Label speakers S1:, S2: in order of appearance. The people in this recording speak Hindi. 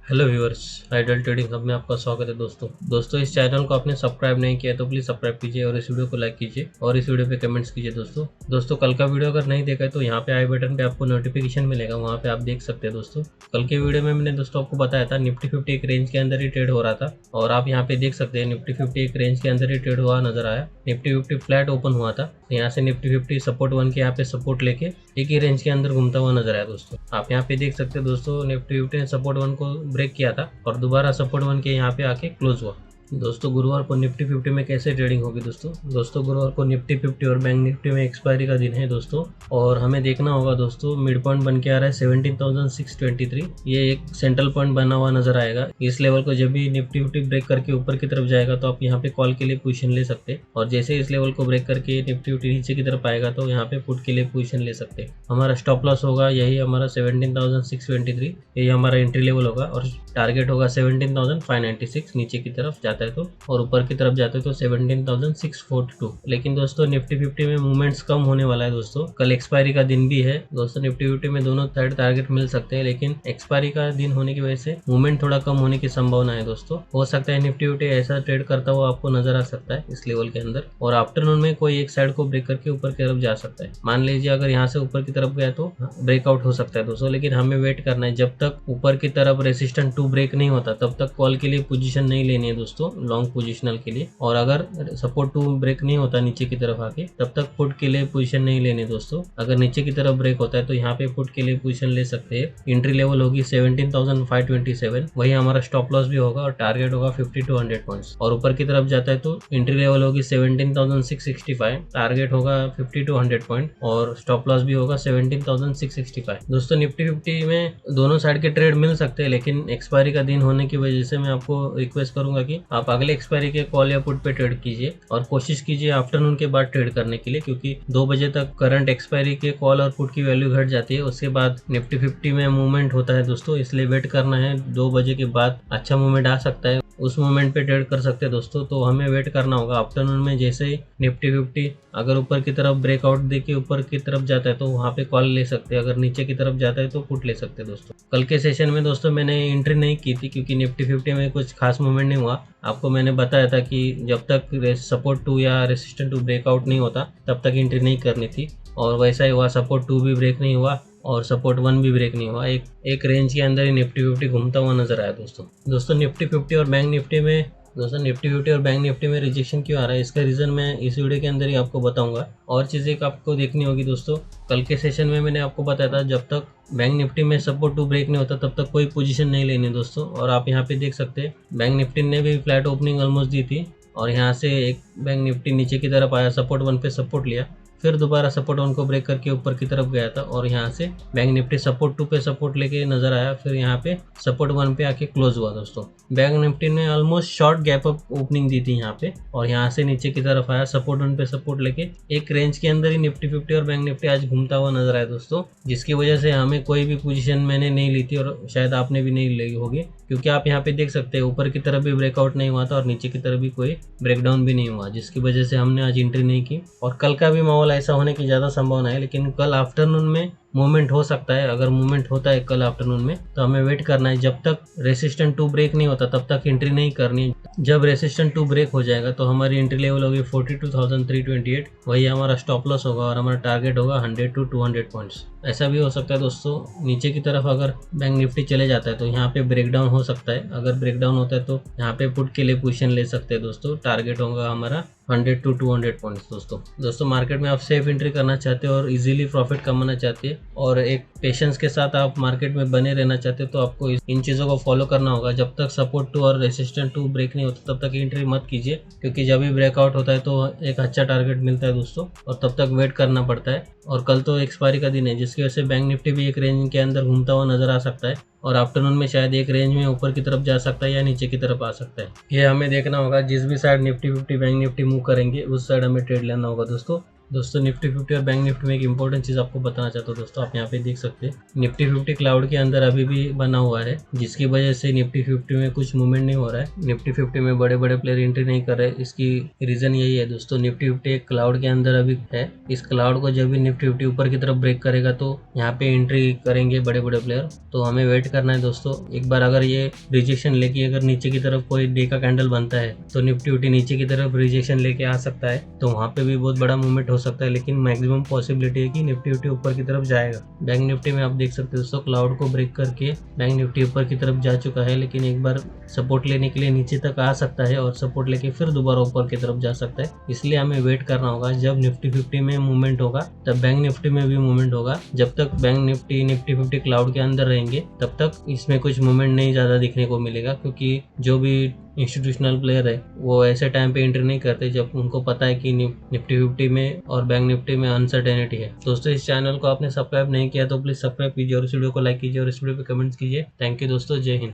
S1: Hello viewers, Idol Trading Hub में आपका स्वागत है। दोस्तों इस चैनल को आपने सब्सक्राइब नहीं किया तो प्लीज़ सब्सक्राइब कीजिए और इस वीडियो को लाइक कीजिए और इस वीडियो पे कमेंट्स कीजिए। दोस्तों कल का वीडियो अगर नहीं देखा है तो यहाँ पे आई बटन पे आपको नोटिफिकेशन मिलेगा, वहाँ पे आप देख सकते हैं। दोस्तों कल के वीडियो में मैंने दोस्तों आपको बताया था निफ्टी 50 एक रेंज के अंदर ही ट्रेड हो रहा था और आप यहाँ पे देख सकते हैं निफ्टी 50 एक रेंज के अंदर ही ट्रेड हुआ नजर आया। निफ्टी 50 फ्लैट ओपन हुआ था, यहाँ से निफ्टी 50 सपोर्ट 1 के यहाँ पे सपोर्ट लेके एक ही रेंज के अंदर घूमता हुआ नजर आया। दोस्तों आप यहाँ पे देख सकते हैं दोस्तों निफ्टी 50 ने सपोर्ट 1 को ब्रेक किया था और दोबारा सपोर्ट 1 के यहाँ पे आके क्लोज हुआ। दोस्तों गुरुवार को निफ्टी 50 में कैसे ट्रेडिंग होगी दोस्तों गुरुवार को निफ्टी 50 और बैंक निफ्टी में एक्सपायरी का दिन है दोस्तों, और हमें देखना होगा दोस्तों मिड पॉइंट बन के आ रहा है 17,623। ये एक सेंट्रल पॉइंट बना हुआ नजर आएगा। इस लेवल को जब भी निफ्टी 50 ब्रेक करके ऊपर की तरफ जाएगा तो आप यहाँ पे कॉल के लिए पोजीशन ले सकते हैं, और जैसे इस लेवल को ब्रेक करके निफ्टी 50 नीचे की तरफ आएगा तो यहाँ पे पुट के लिए पोजीशन ले सकते हैं। हमारा स्टॉप लॉस होगा यही हमारा 17,623, यही हमारा एंट्री लेवल होगा, और टारगेट होगा 17,596 नीचे की तरफ जाता है तो, और ऊपर की तरफ जाते हैं तो 17,642। लेकिन दोस्तों निफ्टी 50 में मूवमेंट्स कम होने वाला है। दोस्तों कल एक्सपायरी का दिन भी है। दोस्तों निफ्टी 50 में दोनों थर्ड टारगेट मिल सकते हैं, लेकिन एक्सपायरी का दिन होने की वजह से मूवमेंट थोड़ा कम होने की संभावना है। दोस्तों हो सकता है निफ्टी 50 ऐसा ट्रेड करता हुआ आपको नजर आ सकता है इस लेवल के अंदर, और आफ्टरनून में कोई एक साइड को ब्रेक करके ऊपर की तरफ जा सकता है। मान लीजिए अगर यहाँ से ऊपर की तरफ गया तो ब्रेकआउट हो सकता है दोस्तों, लेकिन हमें वेट करना है जब तक ऊपर की तरफ रेसिस्टेंट 2 ब्रेक नहीं होता तब तक कॉल के लिए पोजीशन नहीं लेनी है दोस्तों, लॉन्ग पोजीशनल के लिए। और अगर सपोर्ट 2 ब्रेक नहीं होता नीचे की तरफ आके तब तक पुट के लिए पोजीशन नहीं लेनी दोस्तों। अगर नीचे की तरफ ब्रेक होता है तो यहाँ पे पुट के लिए पोजीशन ले सकते हैं। एंट्री लेवल होगी 17,527, वही हमारा स्टॉप लॉस भी होगा, और टारगेट होगा 50 to 100 पॉइंट्स। और ऊपर की तरफ जाता है तो एंट्री लेवल होगी 17,665, टारगेट होगा 50 to 100 पॉइंट, और स्टॉप लॉस भी होगा 17,665। दोस्तों निफ्टी 50 में दोनों साइड के ट्रेड मिल सकते हैं, लेकिन एक्सपायरी का दिन होने की वजह से मैं आपको रिक्वेस्ट करूंगा कि आप अगले एक्सपायरी के कॉल या पुट पे ट्रेड कीजिए, और कोशिश कीजिए आफ्टरनून के बाद ट्रेड करने के लिए, क्योंकि 2 बजे तक करंट एक्सपायरी के कॉल और पुट की वैल्यू घट जाती है। उसके बाद निफ्टी 50 में मूवमेंट होता है दोस्तों, इसलिए वेट करना है। 2 बजे के बाद अच्छा मूवमेंट आ सकता है, उस मोमेंट पे ट्रेड कर सकते हैं दोस्तों। तो हमें वेट करना होगा आफ्टरनून में। जैसे ही निफ्टी 50 अगर ऊपर की तरफ ब्रेकआउट देके ऊपर की तरफ जाता है तो वहाँ पे कॉल ले सकते हैं, अगर नीचे की तरफ जाता है तो पुट ले सकते हैं दोस्तों। कल के सेशन में दोस्तों मैंने एंट्री नहीं की थी क्योंकि निफ्टी 50 में कुछ खास मूवमेंट नहीं हुआ। आपको मैंने बताया था कि जब तक सपोर्ट 2 या रेसिस्टेंट 2 ब्रेकआउट नहीं होता तब तक एंट्री नहीं करनी थी, और वैसा ही हुआ। सपोर्ट 2 भी ब्रेक नहीं हुआ और सपोर्ट 1 भी ब्रेक नहीं हुआ। एक रेंज के अंदर ही निफ्टी 50 घूमता हुआ नजर आया दोस्तों निफ्टी 50 और बैंक निफ्टी में रिजेक्शन क्यों आ रहा है, इसका रीज़न मैं इस वीडियो के अंदर ही आपको बताऊंगा। और चीज़ें आपको देखनी होगी दोस्तों। कल के सेशन में मैंने आपको बताया था जब तक बैंक निफ्टी में सपोर्ट 2 ब्रेक नहीं होता तब तक कोई पोजीशन नहीं लेनी दोस्तों, और आप यहाँ पे देख सकते हैं बैंक निफ्टी ने भी फ्लैट ओपनिंग ऑलमोस्ट दी थी, और यहाँ से एक बैंक निफ्टी नीचे की तरफ आया, सपोर्ट 1 पे सपोर्ट लिया, फिर दोबारा सपोर्ट 1 को ब्रेक करके ऊपर की तरफ गया था, और यहाँ से बैंक निफ्टी सपोर्ट 2 पे सपोर्ट लेके नजर आया, फिर यहाँ पे सपोर्ट 1 पे आके क्लोज हुआ दोस्तों। बैंक निफ्टी ने almost short gap up opening दी थी यहाँ पे, और यहाँ से नीचे की तरफ आया, सपोर्ट 1 पे सपोर्ट लेके एक रेंज के अंदर ही निफ्टी 50 और बैंक निफ्टी आज घूमता हुआ नजर आया दोस्तों, जिसकी वजह से हमें कोई भी पोजीशन मैंने नहीं ली थी, और शायद आपने भी नहीं ली होगी, क्योंकि आप यहाँ पे देख सकते हैं ऊपर की तरफ भी ब्रेकआउट नहीं हुआ था और नीचे की तरफ भी कोई ब्रेकडाउन भी नहीं हुआ, जिसकी वजह से हमने आज एंट्री नहीं की। और कल का भी माहौल ऐसा होने की ज़्यादा संभावना है, लेकिन कल आफ्टरनून में मूवमेंट हो सकता है। अगर मूवमेंट होता है कल आफ्टरनून में तो हमें वेट करना है। जब तक रेसिस्टेंट 2 ब्रेक नहीं होता तब तक एंट्री नहीं करनी। जब रेसिस्टेंट 2 ब्रेक हो जाएगा तो हमारी एंट्री लेवल होगी 42,328, वही हमारा स्टॉप लॉस होगा, और हमारा टारगेट होगा 100 to 200 पॉइंट्स। ऐसा भी हो सकता है दोस्तों नीचे की तरफ अगर बैंक निफ्टी चले जाता है तो यहाँ पे ब्रेकडाउन हो सकता है। अगर ब्रेकडाउन होता है तो यहाँ पे पुट के लिए पोजीशन ले सकते हैं दोस्तों। टारगेट होगा हमारा 100 to 200 पॉइंट्स दोस्तों मार्केट में आप सेफ एंट्री करना चाहते हो और इजीली प्रॉफिट कमाना चाहते हैं, और एक पेशेंस के साथ आप मार्केट में बने रहना चाहते हो, तो आपको इन चीज़ों को फॉलो करना होगा। जब तक सपोर्ट 2 और रेसिस्टेंट 2 ब्रेक नहीं होता तब तक एंट्री मत कीजिए, क्योंकि जब भी ब्रेकआउट होता है तो एक अच्छा टारगेट मिलता है दोस्तों, और तब तक वेट करना पड़ता है। और कल तो एक्सपायरी का दिन है, जिसकी वजह से बैंक निफ्टी भी एक रेंज के अंदर घूमता हुआ नजर आ सकता है, और आफ्टरनून में शायद एक रेंज में ऊपर की तरफ जा सकता है या नीचे की तरफ आ सकता है। ये हमें देखना होगा। जिस भी side Nifty 50 bank Nifty move करेंगे उस साइड हमें ट्रेड लेना होगा दोस्तों। दोस्तों निफ्टी 50 और बैंक निफ्टी में एक इंपॉर्टेंट चीज़ आपको बताना चाहता हूँ दोस्तों। आप यहाँ पे देख सकते हैं निफ्टी 50 क्लाउड के अंदर अभी भी बना हुआ है, जिसकी वजह से निफ्टी 50 में कुछ मूवमेंट नहीं हो रहा है। निफ्टी 50 में बड़े बड़े प्लेयर एंट्री नहीं कर रहे। इसकी रीज़न यही है दोस्तों, निफ्टी 50 एक क्लाउड के अंदर अभी है। इस क्लाउड को जब भी निफ्टी 50 ऊपर की तरफ ब्रेक करेगा तो यहाँ पे एंट्री करेंगे बड़े बड़े प्लेयर। तो हमें वेट करना है दोस्तों। एक बार अगर ये रिजेक्शन लेके अगर नीचे की तरफ कोई डे का कैंडल बनता है तो निफ्टी 50 नीचे की तरफ रिजेक्शन लेके आ सकता है, तो वहाँ पे भी बहुत बड़ा मूवमेंट हो सकता है। लेकिन मैक्सिमम पॉसिबिलिटी है कि निफ्टी 50 ऊपर की तरफ जाएगा। बैंक निफ्टी में आप देख सकते हो दोस्तों, क्लाउड को ब्रेक करके बैंक निफ्टी ऊपर की तरफ जा चुका है, लेकिन एक बार सपोर्ट लेने के लिए नीचे तक आ सकता है और सपोर्ट लेके फिर दोबारा ऊपर की तरफ जा सकता है। इसलिए हमें वेट करना होगा। जब निफ्टी 50 में मूवमेंट होगा तब बैंक निफ्टी में भी मूवमेंट होगा। जब तक बैंक निफ्टी 50 क्लाउड के अंदर रहेंगे तब तक इसमें कुछ मूवमेंट नहीं ज़्यादा दिखने को मिलेगा, क्योंकि जो भी इंस्टीट्यूशनल प्लेयर है वो ऐसे टाइम पे एंट्री नहीं करते जब उनको पता है कि निफ्टी 50 में और बैंक निफ्टी में अनसर्टेनिटी है। दोस्तों इस चैनल को आपने सब्सक्राइब नहीं किया तो प्लीज़ सब्सक्राइब कीजिए और इस वीडियो को लाइक कीजिए और इस वीडियो पे कमेंट्स कीजिए। थैंक यू दोस्तों, जय हिंद।